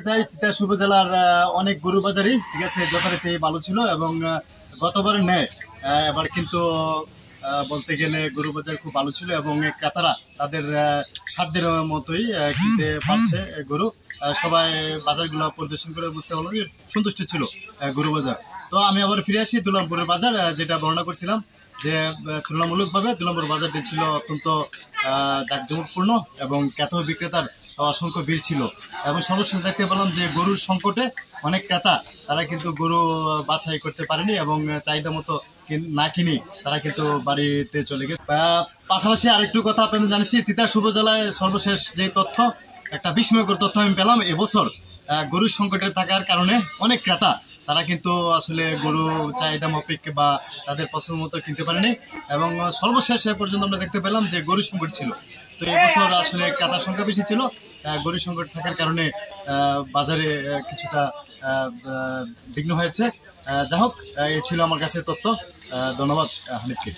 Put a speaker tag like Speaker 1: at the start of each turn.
Speaker 1: চাই তিতাস উপজেলার অনেক গরু বাজারই ঠিক আছে যথারীতি ভালো ছিল এবং গতবারের ন্যায় এবার কিন্তু বলতে গেলে গরু বাজার খুব ভালো ছিল এবং ক্রেতারা তাদের সাধ্যের মতোই কিনতে পারছে গরু। সবাই বাজারগুলো পরিদর্শন করে বুঝতে পারলো যে সন্তুষ্ট ছিল গরু বাজার। তো আমি আবার ফিরে আসি দুলামপুরের বাজার, যেটা বর্ণনা করছিলাম যে তুলনামূলকভাবে দুলামপুর বাজারটি ছিল অত্যন্ত জাঁকজমকপূর্ণ এবং ক্রেতা বিক্রেতার অসংখ্য ভিড় ছিল এবং সর্বশেষ দেখতে পেলাম যে গরুর সংকটে অনেক ক্রেতা তারা কিন্তু গরু বাছাই করতে পারেনি এবং চাহিদা মতো না কিনে তারা কিন্তু বাড়িতে চলে গেছে। পাশাপাশি আরেকটু কথা আপনাদের জানাচ্ছি, তিতাস উপজেলায় সর্বশেষ যে তথ্য, একটা বিস্ময়কর তথ্য আমি পেলাম, এবছর গরুর সংকটে থাকার কারণে অনেক ক্রেতা তারা কিন্তু আসলে গরু চাহিদা মাফিক বা তাদের পছন্দ মতো কিনতে পারেনি এবং সর্বশেষ পর্যন্ত আমরা দেখতে পেলাম যে গরুর সংকট ছিল। তো এবছর আসলে ক্রেতার সংখ্যা বেশি ছিল, গরুর সংকট থাকার কারণে বাজারে কিছুটা বিঘ্ন হয়েছে। যা হোক, এই ছিল আমার কাছে তথ্য। ধন্যবাদ হানিফকে।